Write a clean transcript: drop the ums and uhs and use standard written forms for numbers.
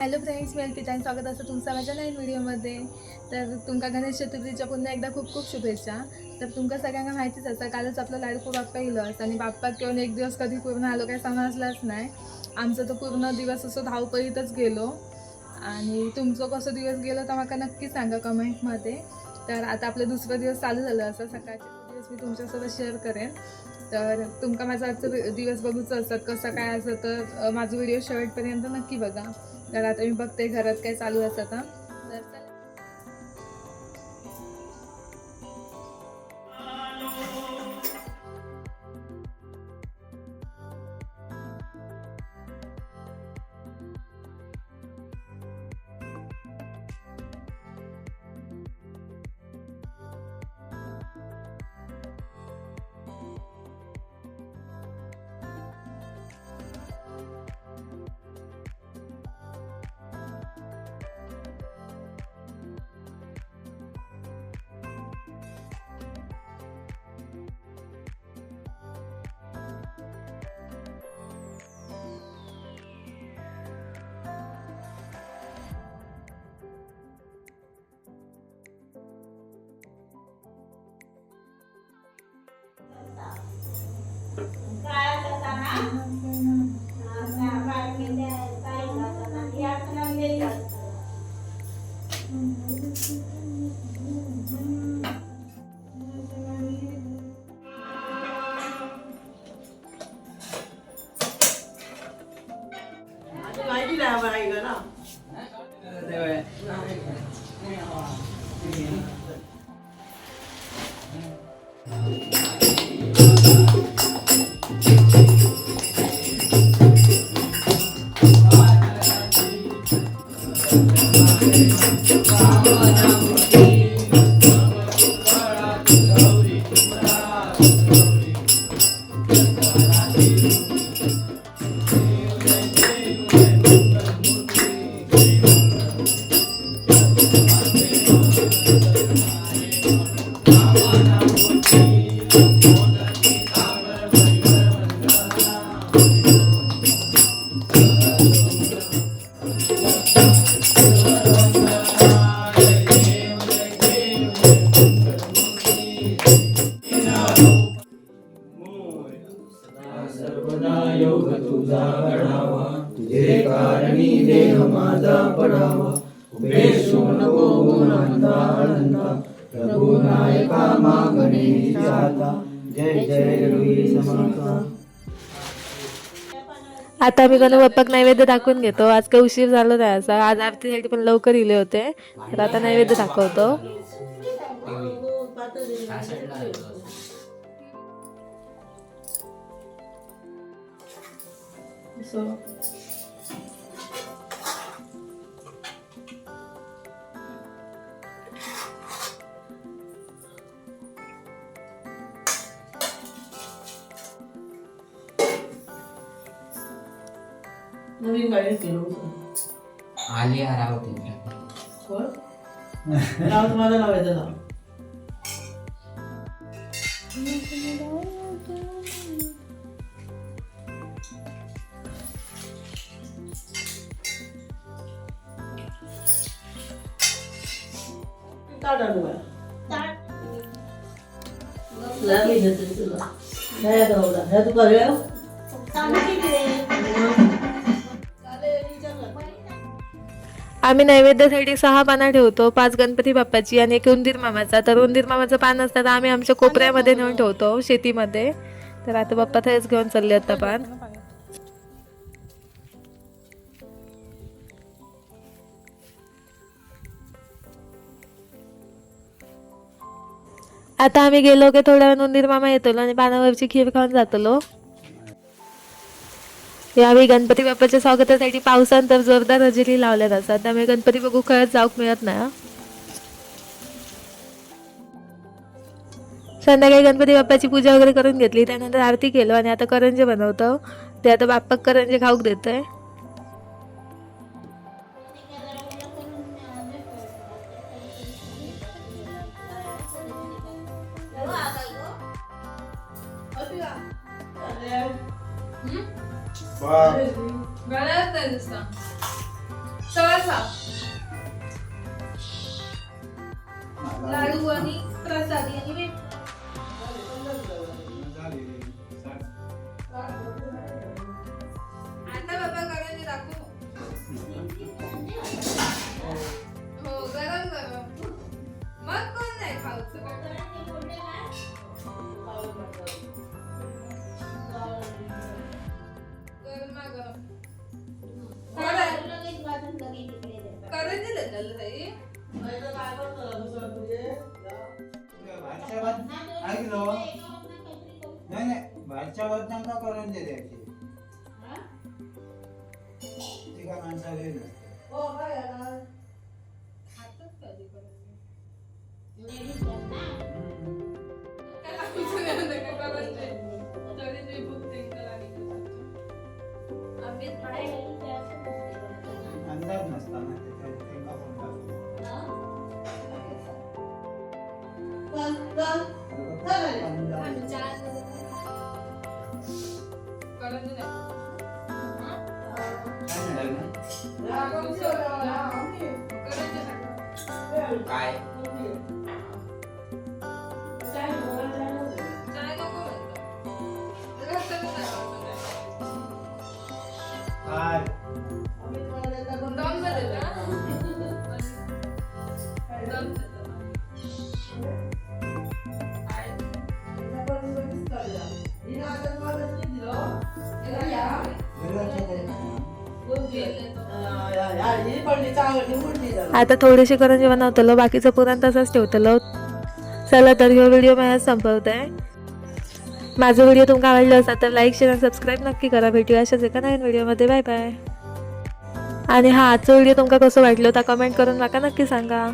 Hello friends, मी अर्पिता आणि स्वागत असतं तुमचं माझ्या नवीन व्हिडिओमध्ये. तर तुमका गणेश चतुर्थीच्या पुन्हा एकदा खूप खूप शुभेच्छा. तर तुमका सगळ्यांना माहितीच असतं, कालच आपलं लाडको बाप्पा इलस आणि बाप्पा घेऊन एक दिवस कधी पूर्ण आलो काही समजलाच नाही. आमचं तर पूर्ण दिवस असं धावपळीतच गेलो. आणि तुमचं कसं दिवस गेलो तर मला नक्की सांगा कमेंटमध्ये. तर आता आपलं दुसरं दिवस चालू झालं, असं सकाळचे दिवस मी तुमच्यासोबत शेअर करेन. तर तुमका माझा आजचा दिवस बघूचं असतात कसं काय असं, तर माझं व्हिडिओ शेवटपर्यंत नक्की बघा. तर आता मी बघते घरात काय चालू असतं तर योग तुझा गणावा, तुझे कारणी देह माझा पडावा. उपेक्षू नको गुण अंधा, प्रभू नायका मागणे जाता. जय जय रघुवीर समर्थ. आता मी गणू बाप्पाक नैवेद्य दाखवून घेतो. आज काही उशीर झाला नाही असा, आज आरतीसाठी पण लवकर इले होते. तर आता नैवेद्य दाखवतो. नवीन गाडी केलो आली आरावते कोण नाव माझं नाव आहे त्याला. ताट आणू बाळा. लागली घेते तुला. ह्या गावला ह्या तू करूया. आम्ही नैवेद्यासाठी 6 पानं ठेवतो, 5 गणपती बाप्पाची आणि 1 उंदीर मामाचा. तर उंदीर मामाचं पान असतात आम्ही आमच्या कोपऱ्यामध्ये नेऊन ठेवतो शेतीमध्ये. तर आता बाप्पा तेच घेऊन चालले आता पान. आता आम्ही गेलो की थोड्या वेळ उंदीर मामा येतो आणि पानावरची खीर खाऊन जातलो. यावेळी गणपती बाप्पाच्या स्वागतासाठी पावसान तर जोरदार हजेरी लावल्यात असतात, त्यामुळे गणपती बघू खरंच जाऊक मिळत नाही. संध्याकाळी गणपती बाप्पाची पूजा वगैरे करून घेतली, त्यानंतर आरती केलो आणि आता करंजे बनवतो. ते आता बाप्पाक करंजे खाऊक देतोय. गळ्यात खा लाडू आणि प्रसादी आणि मीठ. आता बाबा करायचे दाखवू. हो गरम गरम मग कोण नाही खाऊचं. गरमागरम करायचे ना त्याला ताई. ऐकलो नाही नाही बाहेरच्या बदनांका करून दे द्यायची ती काय माणसा वेळ खातात कधी करायचे. काय आमचं नाही होतं का करायचे. तरी ते भूक त्यांना लागली. आम्ही अंदाज नसताना ते काय काय आता थोडीशी करंजी बनवतलो, बाकीचं पुरण तसंच ठेवतलो. चला तर ह्यो व्हिडिओ मला संपवत आहे. माझा व्हिडिओ तुमका आवडला असेल तर लाईक शेअर आणि सबस्क्राईब नक्की करा. भेटूया अशाच एका नवीन व्हिडिओमध्ये. Bye bye. आणि हा आजचा व्हिडिओ तुमका कसं वाटलं तर कमेंट करून माका नक्की सांगा.